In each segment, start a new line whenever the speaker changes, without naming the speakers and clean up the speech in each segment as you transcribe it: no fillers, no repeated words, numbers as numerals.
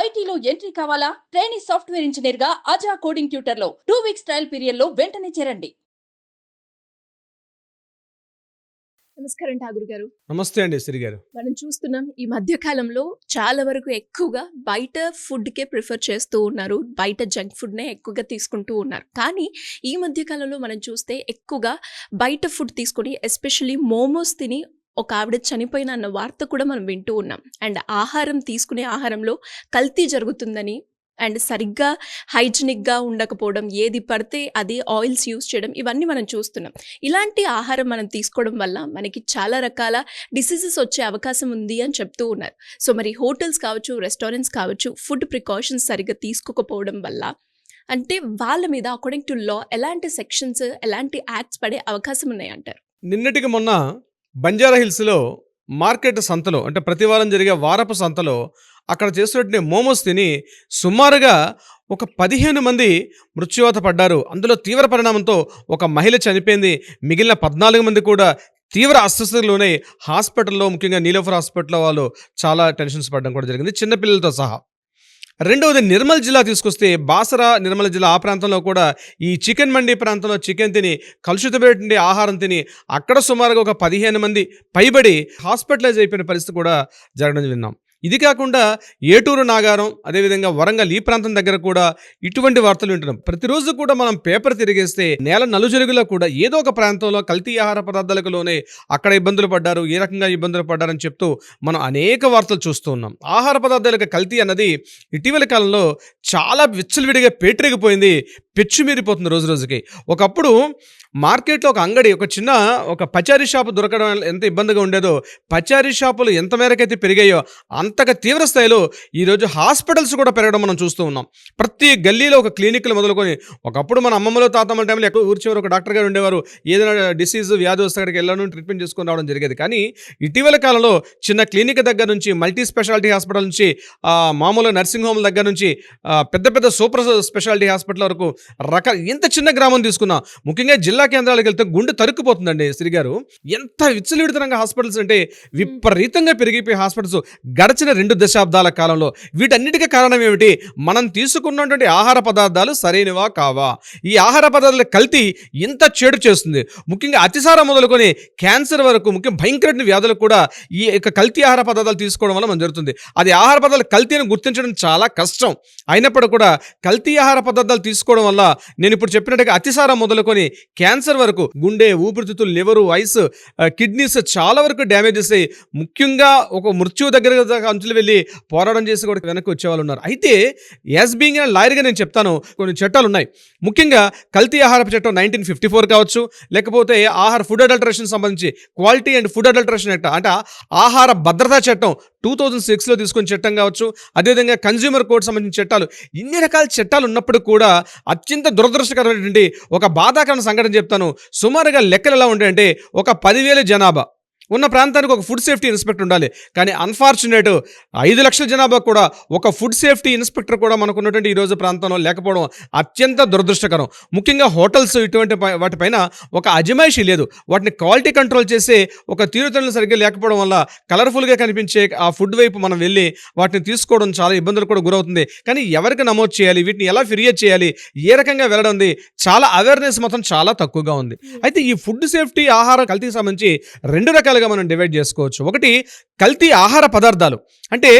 ఐటీలో ఎంట్రీ కావాలా? Trainee software engineer గా అజా కోడింగ్ ట్యూటర్ లో 2 వీక్స్ ట్రయల్ పీరియడ్ లో వెంటనే చేరండి.
నమస్కారం ఠాగూర్ గారు.
నమస్తే అండి శ్రీ గారు.
మనం చూస్తున్నాం ఈ మధ్య కాలంలో చాలా వరకు ఎక్కువగా బయట ఫుడ్కే ప్రిఫర్ చేస్తూ ఉన్నారు. బయట జంక్ ఫుడ్నే ఎక్కువగా తీసుకుంటూ ఉన్నారు. కానీ ఈ మధ్య కాలంలో మనం చూస్తే ఎక్కువగా బయట ఫుడ్ తీసుకొని ఎస్పెషల్లీ మోమోస్ తిని ఒక ఆవిడ చనిపోయిన అన్న వార్త కూడా మనం వింటూ ఉన్నాం. అండ్ తీసుకునే ఆహారంలో కల్తీ జరుగుతుందని అండ్ సరిగ్గా హైజీనిక్గా ఉండకపోవడం, ఏది పడితే అది ఆయిల్స్ యూస్ చేయడం, ఇవన్నీ మనం చూస్తున్నాం. ఇలాంటి ఆహారం మనం తీసుకోవడం వల్ల మనకి చాలా రకాల డిసీజెస్ వచ్చే అవకాశం ఉంది అని చెప్తూ ఉన్నారు. సో మరి హోటల్స్ కావచ్చు, రెస్టారెంట్స్ కావచ్చు, ఫుడ్ ప్రికాషన్స్ సరిగ్గా తీసుకోకపోవడం వల్ల అంటే వాళ్ళ మీద అకార్డింగ్ టు లా ఎలాంటి సెక్షన్స్, ఎలాంటి యాక్ట్స్ పడే అవకాశం ఉన్నాయంటారు?
నిన్నటికి మొన్న బంజారా హిల్స్లో మార్కెట్ సంతలో, అంటే ప్రతివారం జరిగే వారపు సంతలో అక్కడ చేస్తున్నట్టు మోమోస్ తిని సుమారుగా ఒక 15 మంది మృత్యువాత పడ్డారు. అందులో తీవ్ర పరిణామంతో ఒక మహిళ చనిపోయింది. మిగిలిన 14 మంది కూడా తీవ్ర అస్వస్థతలోనే హాస్పిటల్లో, ముఖ్యంగా నీలోఫర్ హాస్పిటల్లో వాళ్ళు చాలా టెన్షన్స్ పడడం కూడా జరిగింది, చిన్నపిల్లలతో సహా. రెండవది నిర్మల్ జిల్లా తీసుకొస్తే బాసరా, నిర్మల్ జిల్లా ఆ ప్రాంతంలో కూడా ఈ చికెన్ మండి ప్రాంతంలో చికెన్ తిని కలుషితమైనటువంటి ఆహారం తిని అక్కడ సుమారుగా ఒక 15 మంది పైబడి హాస్పిటలైజ్ అయిపోయిన పరిస్థితి కూడా జరగడం విన్నాం. ఇది కాకుండా ఏటూరు నాగారం, అదేవిధంగా వరంగల్ ఈ ప్రాంతం దగ్గర కూడా ఇటువంటి వార్తలు వింటున్నాం. ప్రతిరోజు కూడా మనం పేపర్ తిరిగేస్తే నేల నలుజరుగులో కూడా ఏదో ఒక ప్రాంతంలో కల్తీ ఆహార పదార్థాలకు లోనే అక్కడ ఇబ్బందులు పడ్డారు, ఏ రకంగా ఇబ్బందులు పడ్డారని చెప్తూ మనం అనేక వార్తలు చూస్తూ ఉన్నాం. ఆహార పదార్థాలకు కల్తీ అన్నది ఇటీవల కాలంలో చాలా విచ్చలవిడిగా పేటరేగిపోయింది, పెచ్చుమీరిపోతుంది రోజు రోజుకి. ఒకప్పుడు మార్కెట్లో ఒక అంగడి, ఒక పచారీ షాపు దొరకడం ఎంత ఇబ్బందిగా ఉండేదో, పచారీ షాపులు ఎంత మేరకైతే పెరిగాయో అంతగా తీవ్ర స్థాయిలో ఈరోజు హాస్పిటల్స్ కూడా పెరగడం మనం చూస్తూ ఉన్నాం. ప్రతి గల్లీలో ఒక క్లినిక్లు మొదలుకొని, ఒకప్పుడు మన అమ్మమ్మలో తాతమ్మల టైంలో ఎక్కడ ఊరి చివరి ఒక డాక్టర్ గారు ఉండేవారు, ఏదైనా డిసీజ్ వ్యాధి వస్తే అక్కడికి వెళ్ళడం, ట్రీట్మెంట్ చేసుకొని రావడం జరిగేది. కానీ ఇటీవల కాలంలో చిన్న క్లినిక్ దగ్గర నుంచి, మల్టీ స్పెషాలిటీ హాస్పిటల్ నుంచి, మామూలుగా నర్సింగ్ హోమ్ల దగ్గర నుంచి పెద్ద పెద్ద సూపర్ స్పెషాలిటీ హాస్పిటల్ వరకు ఎంత చిన్న గ్రామం తీసుకున్నా, ముఖ్యంగా జిల్లా కేంద్రాలకు వెళ్తే గుండె తరుక్కుపోతుందండి శ్రీ గారు. ఎంత విచ్చలవిడితనంగా హాస్పిటల్స్ అంటే విపరీతంగా పెరిగిపోయి హాస్పిటల్స్ గడిచిన 2 దశాబ్దాల కాలంలో. వీటన్నిటికీ కారణం ఏమిటి? మనం తీసుకున్నటువంటి ఆహార పదార్థాలు సరైనవా కావా? ఈ ఆహార పదార్థాల కల్తీ ఇంత చేడు చేస్తుంది. ముఖ్యంగా అతిసారం మొదలుకొని క్యాన్సర్ వరకు, ముఖ్యంగా భయంకరమైన వ్యాధులకు కూడా ఈ కల్తీ ఆహార పదార్థాలు తీసుకోవడం వల్ల మనం జరుగుతుంది. అది ఆహార పదార్థాల కల్తీని గుర్తించడం చాలా కష్టం. అయినప్పుడు కూడా కల్తీ ఆహార పదార్థాలు తీసుకోవడం వల్ల నేను ఇప్పుడు చెప్పినట్టుగా అతిసారం మొదలుకొని క్యాన్సర్ వరకు, గుండె, ఊపిరితిత్తులు, లివరు, ఐస్, కిడ్నీస్ చాలా వరకు డ్యామేజెస్ అయ్యి, ముఖ్యంగా ఒక మృత్యు దగ్గర అంచులు వెళ్ళి పోరాటం చేసి కూడా వెనక్కి వచ్చేవాళ్ళు ఉన్నారు. అయితే యాజ్ బీయింగ్ లాయర్గా నేను చెప్తాను, కొన్ని చట్టాలు ఉన్నాయి. ముఖ్యంగా కల్తీ ఆహారపు చట్టం 1954 కావచ్చు, లేకపోతే ఫుడ్ అడల్టరేషన్ సంబంధించి quality and food adulteration act, అంటే ఆహార భద్రతా చట్టం 2006లో తీసుకున్న చట్టం కావచ్చు, అదేవిధంగా కన్జ్యూమర్ కోర్టు సంబంధించిన చట్టాలు, ఇన్ని రకాల చట్టాలు ఉన్నప్పుడు కూడా అత్యంత దురదృష్టకరమైనటువంటి ఒక బాధాకరమైన సంఘటన చెప్తాను. సుమారుగా లెక్కలు ఎలా ఉంటాయంటే, ఒక 10,000 జనాభా ఉన్న ప్రాంతానికి ఒక ఫుడ్ సేఫ్టీ ఇన్స్పెక్టర్ ఉండాలి. కానీ అన్ఫార్చునేట్ 5 లక్షల జనాభా కూడా ఒక ఫుడ్ సేఫ్టీ ఇన్స్పెక్టర్ కూడా మనకు ఉన్నటువంటి ఈరోజు ప్రాంతంలో లేకపోవడం అత్యంత దురదృష్టకరం. ముఖ్యంగా హోటల్స్ ఇటువంటి వాటిపైన ఒక అజమాయిషీ లేదు. వాటిని క్వాలిటీ కంట్రోల్ చేసే ఒక తీరుతెన్నులు సరిగ్గా లేకపోవడం వల్ల కలర్ఫుల్గా కనిపించే ఆ ఫుడ్ వైపు మనం వెళ్ళి వాటిని తీసుకోవడం చాలా ఇబ్బందులు కూడా గురవుతుంది. కానీ ఎవరికి నమోదు చేయాలి, వీటిని ఎలా ఫిర్యాదు చేయాలి, ఏ రకంగా వెళ్ళడం ఉంది, చాలా అవేర్నెస్ మొత్తం చాలా తక్కువగా ఉంది. అయితే ఈ ఫుడ్ సేఫ్టీ, ఆహార కల్తీకి సంబంధించి 2 రకాలుగా మనం డివైడ్ చేసుకోవచ్చు. ఒకటి కల్తీ ఆహార పదార్థాలు, అంటే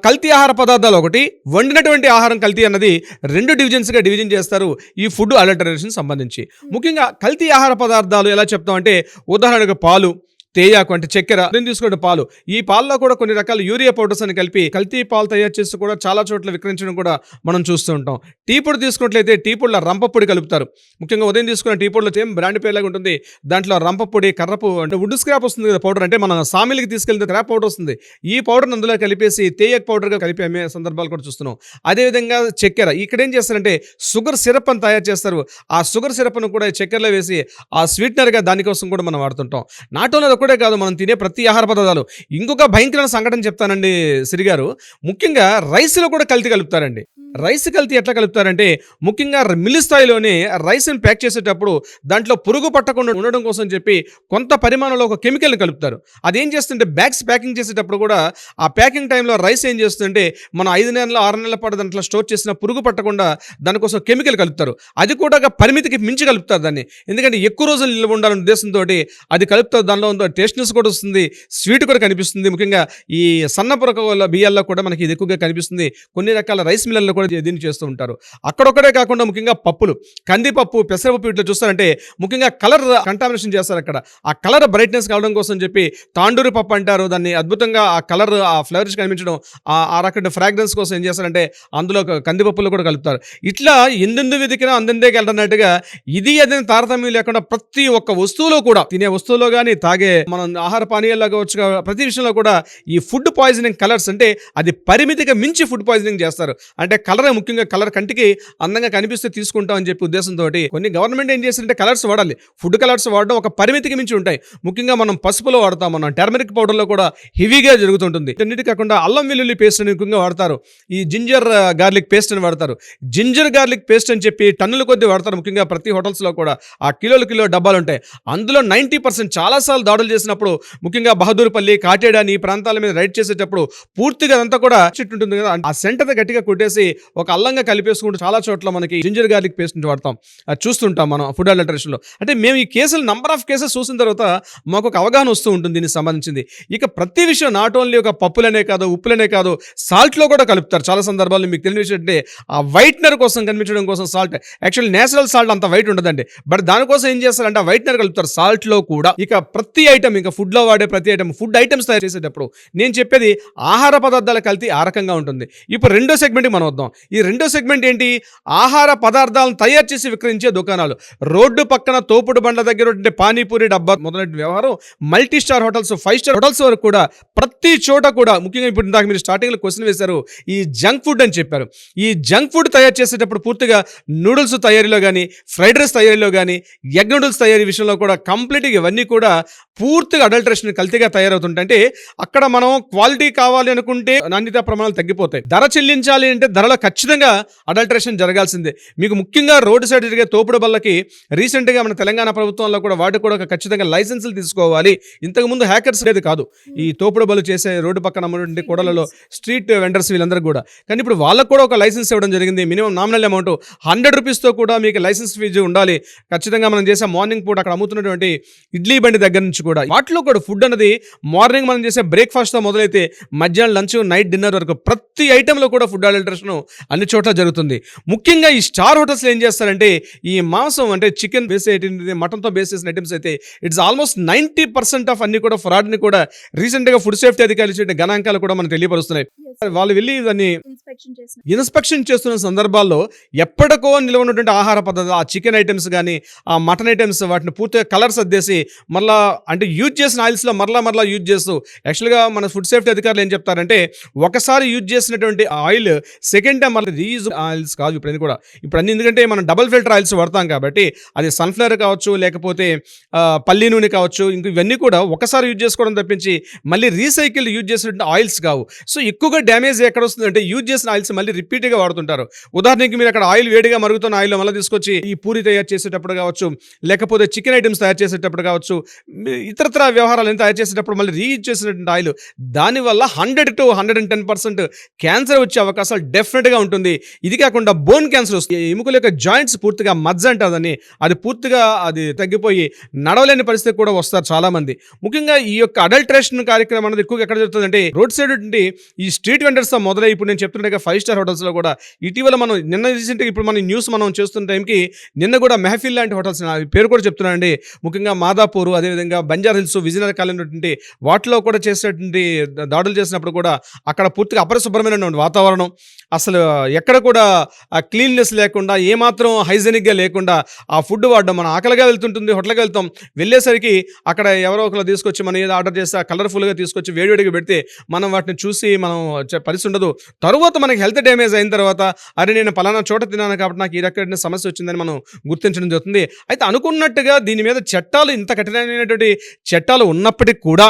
కల్తీ ఆహార పదార్థాలు ఒకటి, వండినటువంటి ఆహారం కల్తీ అన్నది 2 డివిజన్స్గా డివిజన్ చేస్తారు ఈ ఫుడ్ అడల్టరేషన్ సంబంధించి. ముఖ్యంగా కల్తీ ఆహార పదార్థాలు ఎలా చెప్తామంటే, ఉదాహరణకు పాలు, తేయాకు అంటే చక్కెర, తీసుకునే పాలు, ఈ పాలలో కూడా కొన్ని రకాల యూరియా పౌడర్స్ అని కలిపి కల్తీ పాలు తయారు చేసి కూడా చాలా చోట్ల విక్రయించడం కూడా మనం చూస్తూ ఉంటాం. టీ పొడి తీసుకున్నట్లయితే టీ పొడిలో రంపపొడి కలుపుతారు. ముఖ్యంగా ఉదయం తీసుకున్న టీ పొడిలో సేమ్ బ్రాండ్ పేర్లాగా ఉంటుంది. దాంట్లో రంపపొడి, కర్రపు అంటే వుడ్ స్క్రాప్ వస్తుంది కదా పౌడర్, అంటే మన సామిలికి తీసుకెళ్తే స్క్రాప్ పౌడర్ వస్తుంది. ఈ పౌడర్ని అందులో కలిపేసి తేయాకు పౌడర్గా కలిపి అమ్మే సందర్భాలు కూడా చూస్తున్నాం. అదేవిధంగా చక్కెర, ఇక్కడ ఏం చేస్తారంటే షుగర్ సిరప్ అని తయారు చేస్తారు. ఆ షుగర్ సిరప్ను కూడా చక్కెరలో వేసి ఆ స్వీట్నర్గా దానికోసం కూడా మనం వాడుతుంటాం. నాట్ ఓన్లీ ఒకటే కాదు, మనం తినే ప్రతి ఆహార పదార్థాలు. ఇంకొక భయంకరమైన సంఘటన చెప్తానండి శ్రీ గారు, ముఖ్యంగా రైస్లో కూడా కల్తీ కలుపుతారండి. రైస్ కల్తీ ఎట్లా కలుపుతారంటే ముఖ్యంగా మిల్లు స్థాయిలోనే రైస్ని ప్యాక్ చేసేటప్పుడు దాంట్లో పురుగు పట్టకుండా ఉండడం కోసం చెప్పి కొంత పరిమాణంలో ఒక కెమికల్ని కలుపుతారు. అదేం చేస్తుంటే బ్యాగ్స్ ప్యాకింగ్ చేసేటప్పుడు కూడా ఆ ప్యాకింగ్ టైంలో రైస్ ఏం చేస్తుందంటే మనం 5 నెలలు 6 నెలల పాటు దాంట్లో స్టోర్ చేసిన పురుగు పట్టకుండా దానికోసం కెమికల్ కలుపుతారు. అది కూడా ఒక పరిమితికి మించి కలుపుతారు దాన్ని. ఎందుకంటే ఎక్కువ రోజులు నిల్వ ఉండాలనే ఉద్దేశంతో అది కలుపుతారు. దానిలో టేస్ట్నెస్ కూడా వస్తుంది, స్వీట్ కూడా కనిపిస్తుంది. ముఖ్యంగా ఈ సన్నపురక బియ్యాల్లో కూడా మనకి ఇది ఎక్కువగా కనిపిస్తుంది. కొన్ని రకాల రైస్ మిల్లర్లు కూడా దీన్ని చేస్తూ ఉంటారు. అక్కడొక్కడే కాకుండా ముఖ్యంగా పప్పులు, కందిపప్పు, పెసరపప్పు ఇట్లా చూస్తారంటే ముఖ్యంగా కలర్ కంటామినేషన్ చేస్తారు. అక్కడ ఆ కలర్ బ్రైట్నెస్ కావడం కోసం చెప్పి తాండూరి పప్పు అంటారు దాన్ని. అద్భుతంగా ఆ కలర్ ఆ ఫ్లేవర్స్ కనిపించడం ఆ రకమైన ఫ్రాగ్రెన్స్ కోసం ఏం చేస్తారంటే అందులో కందిపప్పులు కూడా కలుపుతారు. ఇట్లా ఎందెందు వెతికినా అందందే వెళ్ళనట్టుగా ఇది అదే తారతమ్యం లేకుండా ప్రతి ఒక్క వస్తువులో కూడా, తినే వస్తువులో కానీ తాగే మనం ఆహార పానీయాల్లో కావచ్చు, ప్రతి విషయంలో కూడా ఈ ఫుడ్ పాయిజనింగ్ కలర్స్ అంటే అది పరిమితిగా మించి ఫుడ్ పాయిజనింగ్ చేస్తారు. అంటే కలర్, ముఖ్యంగా కలర్ కంటికి అందంగా కనిపిస్తే తీసుకుంటాం అని చెప్పి ఉద్దేశంతో కొన్ని గవర్నమెంట్ ఏం చేస్తుంటే కలర్స్ వాడాలి. ఫుడ్ కలర్స్ వాడడం ఒక పరిమితికి మించి ఉంటాయి. ముఖ్యంగా మనం పసుపులో వాడతాం, మనం టర్మరిక్ పౌడర్లో కూడా హెవీగా జరుగుతుంటుంది. అన్నిటి కాకుండా అల్లం వెల్లుల్లి పేస్ట్ అని ముఖ్యంగా వాడతారు. ఈ జింజర్ గార్లిక్ పేస్ట్ అని వాడతారు. జింజర్ గార్లిక్ పేస్ట్ అని చెప్పి టన్నుల కొద్దీ వాడతారు. ముఖ్యంగా ప్రతి హోటల్స్లో కూడా ఆ కిలో డబ్బాలు ఉంటాయి. అందులో 90% చాలాసార్లు దాడులు చేసినప్పుడు ముఖ్యంగా బహదూర్పల్లి, కాటేడాని ఈ ప్రాంతాల మీద రైడ్ చేసేటప్పుడు పూర్తిగా అదంతా కూడా చెట్టు ఉంటుంది కదా, ఆ సెంటర్ గట్టిగా కొట్టేసి ఒక అల్లంగా కలిపేసుకుంటూ చాలా చోట్ల మనకి జింజర్ గార్లిక్ పేస్ట్ వాడతాం, చూస్తుంటాం మనం ఫుడ్ అడల్టరేషన్లో. అంటే మేము ఈ కేసులు నంబర్ ఆఫ్ కేసెస్ చూసిన తర్వాత మాకు ఒక అవగాహన వస్తూ ఉంటుంది దీనికి సంబంధించింది. ఇక ప్రతి విషయం నాట్ ఓన్లీ ఒక పప్పులనే కాదు, ఉప్పులనే కాదు, సాల్ట్లో కూడా కలుపుతారు. చాలా సందర్భాల్లో మీకు తెలియని విషయం అంటే ఆ వైట్నర్ కోసం కనిపించడం కోసం సాల్ట్, యాక్చువల్లీ నేచురల్ సాల్ట్ అంత వైట్ ఉండదండి, బట్ దానికోసం ఏం చేస్తారంటే ఆ వైట్నర్ కలుపుతారు సాల్ట్లో కూడా. ఇక ప్రతి ఐటమ్, ఇంకా ఫుడ్లో వాడే ప్రతి ఐటమ్, ఫుడ్ ఐటమ్స్ తయారు చేసేటప్పుడు నేను చెప్పేది ఆహార పదార్థాల కల్తీ ఆ రకంగా ఉంటుంది. ఇప్పుడు రెండో సెగ్మెంట్కి మనం వద్దాం. ఈ రెండో సెగ్మెంట్ ఏంటి? ఆహార పదార్థాలను తయారు చేసి విక్రయించే దుకాణాలు. రోడ్డు పక్కన తోపుడు బండ్ల దగ్గర ఉంటే పానీపూరి డబ్బా మొదలైన వ్యవహారం multi star hotels, 5 star hotels వరకు కూడా ప్రతి చోట కూడా, ముఖ్యంగా ఇప్పుడు ఇందాక మీరు స్టార్టింగ్లో క్వశ్చన్ వేశారు, ఈ జంక్ ఫుడ్ అని చెప్పారు. ఈ జంక్ ఫుడ్ తయారు చేసేటప్పుడు పూర్తిగా నూడిల్స్ తయారీలో కానీ, ఫ్రైడ్ రైస్ తయారీలో కానీ, ఎగ్ నూడిల్స్ తయారీ విషయంలో కూడా కంప్లీట్గా ఇవన్నీ కూడా పూర్తిగా అడల్టరేషన్ కల్తీగా తయారవుతుంటాయి. అంటే అక్కడ మనం క్వాలిటీ కావాలి అనుకుంటే నాణ్యతా ప్రమాణాలు తగ్గిపోతాయి. ధర చెల్లించాలి అంటే ధరలో ఖచ్చితంగా అడల్టరేషన్ జరగాల్సిందే. మీకు ముఖ్యంగా రోడ్డు సైడ్ జరిగే తోపుడు బళ్ళకి రీసెంట్గా మన తెలంగాణ ప్రభుత్వంలో కూడా వాటికి కూడా ఖచ్చితంగా లైసెన్సులు తీసుకోవాలి. ఇంతకుముందు హ్యాకర్స్ అనేది కాదు, ఈ తోపుడు బళ్ళు చేసే రోడ్డు పక్కన అమ్మటువంటి కూడలలో స్ట్రీట్ వెండర్స్ వీళ్ళందరూ కూడా. కానీ ఇప్పుడు వాళ్ళకు కూడా ఒక లైసెన్స్ ఇవ్వడం జరిగింది. మినిమం నామినల్ అమౌంట్ 100 రూపీస్తో కూడా మీకు లైసెన్స్ ఫీజు ఉండాలి. ఖచ్చితంగా మనం చేసే మార్నింగ్ పూట అక్కడ అమ్ముతున్నటువంటి ఇడ్లీ బండి దగ్గర నుంచి కూడా, వాటిలో కూడా ఫుడ్ అనేది మార్నింగ్ మనం చేసే బ్రేక్ఫాస్ట్తో మొదలైతే మధ్యాహ్నం లంచ్, నైట్ డిన్నర్ వరకు ప్రతి ఐటెంలో కూడా ఫుడ్ అడల్టరేషన్ అన్ని చోట్ల జరుగుతుంది. ముఖ్యంగా ఈ స్టార్ హోటల్స్ ఏం చేస్తారంటే ఈ మాంసం అంటే చికెన్ బేస్ అయితే, మటన్తో బేస్ చేసిన ఐటమ్స్ అయితే ఇట్స్ ఆల్మోస్ట్ 90% ఆఫ్ అన్ని కూడా ఫ్రాడ్ని కూడా రీసెంట్గా ఫుడ్ సేఫ్టీ అధికారులు ఇచ్చిన గణాంకాలు కూడా మనకు తెలియపరుస్తున్నాయి. వాళ్ళు వెళ్ళి దాన్ని ఇన్స్పెక్షన్ చేస్తున్న సందర్భాల్లో ఎప్పటికో నిల్వ ఉన్నటువంటి ఆహార పదార్థాలు, ఆ చికెన్ ఐటమ్స్ కానీ, ఆ మటన్ ఐటమ్స్, వాటిని పూర్తిగా కలర్స్ అద్దేసి మళ్ళీ అంటే యూజ్ చేసిన ఆయిల్స్లో మరలా యూజ్ చేస్తూ, యాక్చువల్గా మన ఫుడ్ సేఫ్టీ అధికారులు ఏం చెప్తారంటే ఒకసారి యూజ్ చేసినటువంటి ఆయిల్ సెకండ్ టైం మళ్ళీ రీయూజ్ ఆయిల్స్ కాదు ఇప్పుడు అన్ని, ఎందుకంటే మనం డబుల్ ఫిల్టర్ ఆయిల్స్ వాడతాం కాబట్టి అది సన్ఫ్లవర్ కావచ్చు, లేకపోతే పల్లి నూనె కావచ్చు, ఇంక ఇవన్నీ కూడా ఒకసారి యూజ్ చేసుకోవడం తప్పించి మళ్ళీ రీసైకిల్ యూజ్ చేసినటువంటి ఆయిల్స్ కావు. సో ఎక్కువగా డ్యామేజ్ ఎక్కడ వస్తుందంటే యూజ్ చేసిన ఆయిల్స్ మళ్ళీ రిపీట్గా వాడుతుంటారు. ఉదాహరణకి మీరు అక్కడ ఆయిల్ వేడిగా మరుగుతున్న ఆయిల్ మళ్ళీ తీసుకొచ్చి ఈ పూరి తయారు చేసేటప్పుడు కావచ్చు, లేకపోతే చికెన్ ఐటమ్స్ తయారు చేసేటప్పుడు కావచ్చు, ఇతరత్ర వ్యవహారాలు తయారు చేసేటప్పుడు మళ్ళీ రీయూజ్ చేసినటువంటి ఆయిల్, దానివల్ల 100 to 110% క్యాన్సర్ వచ్చే అవకాశాలు డెఫినెట్గా ఉంటుంది. ఇది కాకుండా బోన్ క్యాన్సర్ వస్తుంది. ఎముకల యొక్క జాయింట్స్ పూర్తిగా మజ్జ అంటారని, అది పూర్తిగా అది తగ్గిపోయి నడవలేని పరిస్థితి కూడా వస్తారు చాలామంది. ముఖ్యంగా ఈ యొక్క అడల్టరేషన్ కార్యక్రమం అనేది ఎక్కువగా ఎక్కడ జరుగుతుందంటే రోడ్ సైడ్ ఉంటే ఈ స్ట్రీట్ వెండర్స్తో మొదలై ఇప్పుడు నేను చెప్తున్నట్టుగా 5 స్టార్ హోటల్స్లో కూడా ఇటీవల మనం నిన్న రీసెంట్గా ఇప్పుడు మన న్యూస్ మనం చేస్తున్న టైంకి నిన్న కూడా మెహఫిల్ లాంటి హోటల్స్, పేరు కూడా చెప్తున్నానండి, ముఖ్యంగా మాదాపూర్, అదేవిధంగా బంజారా హిల్స్, విజయనగర కాలనీ వాటిలో కూడా చేసేటువంటి దాడులు చేసినప్పుడు కూడా అక్కడ పూర్తిగా అపరిశుభ్రమైన వాతావరణం, అసలు ఎక్కడ కూడా ఆ క్లీన్నెస్ లేకుండా, ఏమాత్రం హైజెనిక్గా లేకుండా ఆ ఫుడ్ వాడడం. మనం ఆకలిగా వెళ్తుంటుంది, హోటల్కి వెళ్తాం, వెళ్ళేసరికి అక్కడ ఎవరో ఒకరు తీసుకొచ్చి మనం ఏదో ఆర్డర్ చేస్తే కలర్ఫుల్గా తీసుకొచ్చి వేడివేడిగా పెడితే మనం వాటిని చూసి మనం పరిస్థితి ఉండదు. తరువాత మనకి హెల్త్ డ్యామేజ్ అయిన తర్వాత అరే నేను పలానా చోట తిన్నాను కాబట్టి నాకు ఈ రకమైన సమస్య వచ్చిందని మనం గుర్తించడం జరుగుతుంది. అయితే అనుకున్నట్టుగా దీని మీద చట్టాలు, ఇంత కఠినమైనటువంటి చట్టాలు ఉన్నప్పటికీ కూడా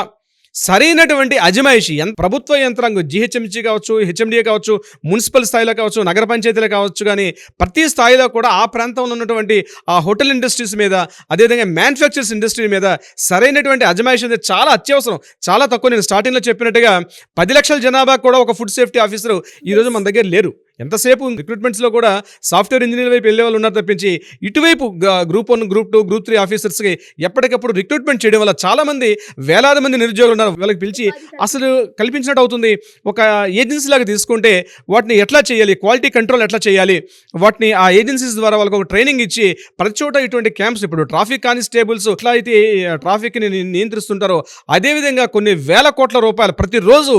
సరైనటువంటి అజమాయిషీ ప్రభుత్వ యంత్రాంగం జిహెచ్ఎంసీ కావచ్చు, హెచ్ఎండిఏ కావచ్చు, మున్సిపల్ స్థాయిలో కావచ్చు, నగర పంచాయతీలో కావచ్చు, కానీ ప్రతి స్థాయిలో కూడా ఆ ప్రాంతంలో ఉన్నటువంటి ఆ హోటల్ ఇండస్ట్రీస్ మీద, అదేవిధంగా మ్యానుఫ్యాక్చర్స్ ఇండస్ట్రీ మీద సరైనటువంటి అజమాయిషీ అనేది చాలా అత్యవసరం. చాలా తక్కువ. నేను స్టార్టింగ్లో చెప్పినట్టుగా 10 లక్షల జనాభా కూడా ఒక ఫుడ్ సేఫ్టీ ఆఫీసర్ ఈరోజు మన దగ్గర లేరు. ఎంతసేపు రిక్రూట్మెంట్స్లో కూడా సాఫ్ట్వేర్ ఇంజనీర్ వైపు వెళ్ళే వాళ్ళు ఉన్నారు తప్పించి ఇటువైపు గ్రూప్ 1, గ్రూప్ 2, గ్రూప్ 3 ఆఫీసర్స్కి ఎప్పటికప్పుడు రిక్రూట్మెంట్ చేయడం వల్ల చాలామంది వేలాది మంది నిరుద్యోగులు ఉన్నారు. వాళ్ళకి పిలిచి అసలు కల్పించినట్టు అవుతుంది. ఒక ఏజెన్సీ లాగా తీసుకుంటే వాటిని ఎట్లా చేయాలి, క్వాలిటీ కంట్రోల్ ఎట్లా చేయాలి, వాటిని ఆ ఏజెన్సీస్ ద్వారా వాళ్ళకి ఒక ట్రైనింగ్ ఇచ్చి ప్రతి చోట ఇటువంటి క్యాంప్స్, ఇప్పుడు ట్రాఫిక్ కానిస్టేబుల్స్ ఎట్లా అయితే ట్రాఫిక్ని నియంత్రిస్తుంటారో అదేవిధంగా కొన్ని వేల కోట్ల రూపాయలు ప్రతిరోజు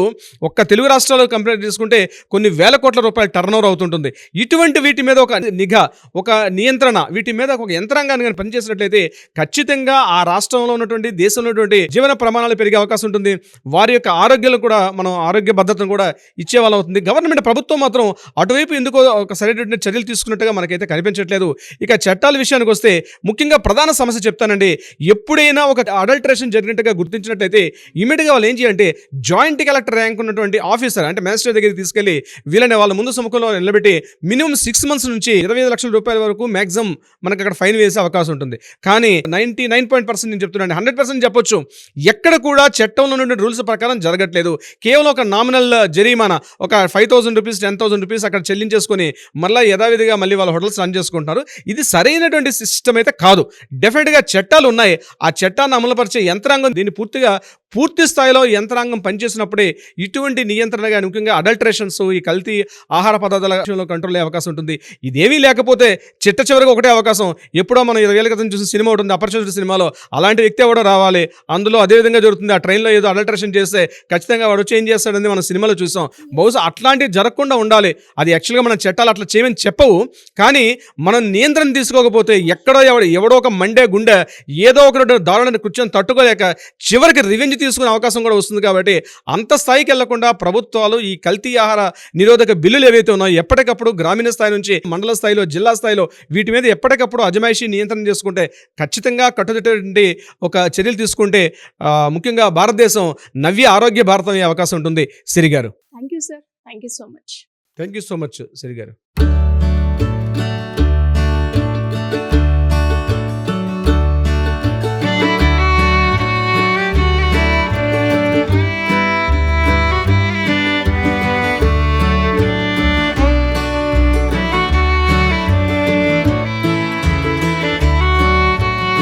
ఒక్క తెలుగు రాష్ట్రాల్లో కంపేర్ చేసుకుంటే కొన్ని వేల కోట్ల రూపాయలు టర్నోవర్ అవుతుంటుంది. ఇటువంటి వీటి మీద ఒక నిఘా, ఒక నియంత్రణ, వీటి మీద ఒక యంత్రాంగాన్ని కానీ పనిచేసినట్లయితే ఖచ్చితంగా ఆ రాష్ట్రంలో ఉన్నటువంటి, దేశంలో ఉన్నటువంటి జీవన ప్రమాణాలు పెరిగే అవకాశం ఉంటుంది. వారి యొక్క ఆరోగ్యాలు కూడా మనం ఆరోగ్య భద్రతను కూడా ఇచ్చేవాళ్ళం అవుతుంది. గవర్నమెంట్ ప్రభుత్వం మాత్రం అటువైపు ఎందుకో ఒక సరైనటువంటి చర్యలు తీసుకున్నట్టుగా మనకైతే కనిపించట్లేదు. ఇక చట్టాల విషయానికి వస్తే ముఖ్యంగా ప్రధాన సమస్య చెప్తానండి. ఎప్పుడైనా ఒక అడల్టరేషన్ జరిగినట్టుగా గుర్తించినట్లయితే ఇమీడియట్గా వాళ్ళు ఏం చేయాలంటే జాయింట్ కలెక్టర్ ర్యాంక్ ఉన్నటువంటి ఆఫీసర్ అంటే మేజిస్ట్రేట్ దగ్గరికి తీసుకెళ్లి వీళ్ళని వాళ్ళ ముందు సముఖంలో నిలబెట్టి మినిమం 6 months నుంచి 25 లక్షల రూపాయల వరకు మ్యాక్సిమం మనకు అక్కడ ఫైన్ వేసే అవకాశం ఉంటుంది. కానీ 99% నేను చెప్తున్నాను, 100% చెప్పొచ్చు, ఎక్కడ కూడా చట్టంలో ఉన్న రూల్స్ ప్రకారం జరగట్లేదు. కేవలం ఒక నామినల్ జరిమానా ఒక 5,000 రూపీస్, 10,000 రూపీస్ అక్కడ చెల్లించేసుకొని మళ్ళీ యథావిధిగా మళ్ళీ వాళ్ళ హోటల్స్ రన్ చేసుకుంటున్నారు. ఇది సరైనటువంటి సిస్టమ్ అయితే కాదు. డెఫినెట్గా చట్టాలు ఉన్నాయి. ఆ చట్టాన్ని అమలుపరిచే యంత్రాంగం దీన్ని పూర్తి స్థాయిలో యంత్రాంగం పనిచేసినప్పుడే ఇటువంటి నియంత్రణగా, ముఖ్యంగా అడల్టరేషన్స్, ఈ కల్తీ ఆహార పదార్థాల విషయంలో కంట్రోల్ అయ్యే అవకాశం ఉంటుంది. ఇదేమీ లేకపోతే చివరికి ఒకటే అవకాశం, ఎప్పుడో మనం 20 ఏళ్ల క్రితం చూసిన సినిమా ఉంటుంది, అపర్చునిటీ సినిమాలో, అలాంటి వ్యక్తి ఎవడో రావాలి, అందులో అదేవిధంగా జరుగుతుంది. ఆ ట్రైన్లో ఏదో అడల్టరేషన్ చేస్తే ఖచ్చితంగా వాడు చేంజ్ చేస్తాడని మనం సినిమాలో చూసాం. బహుశా అట్లాంటివి జరగకుండా ఉండాలి. అది యాక్చువల్గా మన చట్టాలు అట్లా చేయమని చెప్పవు, కానీ మనం నియంత్రణ తీసుకోకపోతే ఎవడో ఒక మండే గుండె ఏదో ఒక దారుణాన్ని కూర్చొని తట్టుకోలేక చివరికి రివెంజ్ తీసుకునే అవకాశం కూడా వస్తుంది. కాబట్టి అంత స్థాయికి వెళ్లకుండా ప్రభుత్వాలు ఈ కల్తీ ఆహార నిరోధక బిల్లులు ఏవైతే ఉన్నాయో ఎప్పటికప్పుడు గ్రామీణ స్థాయి నుంచి మండల స్థాయిలో, జిల్లా స్థాయిలో వీటి మీద ఎప్పటికప్పుడు అజమాయిషీ నియంత్రణ చేసుకుంటే, ఖచ్చితంగా కట్టుదిట్టటువంటి ఒక చర్యలు తీసుకుంటే ముఖ్యంగా భారతదేశం నవ్య ఆరోగ్య భారతం అయ్యే అవకాశం ఉంటుంది. సిరి గారు,
thank you sir. Thank you so much.
Thank you so much Siri గారు.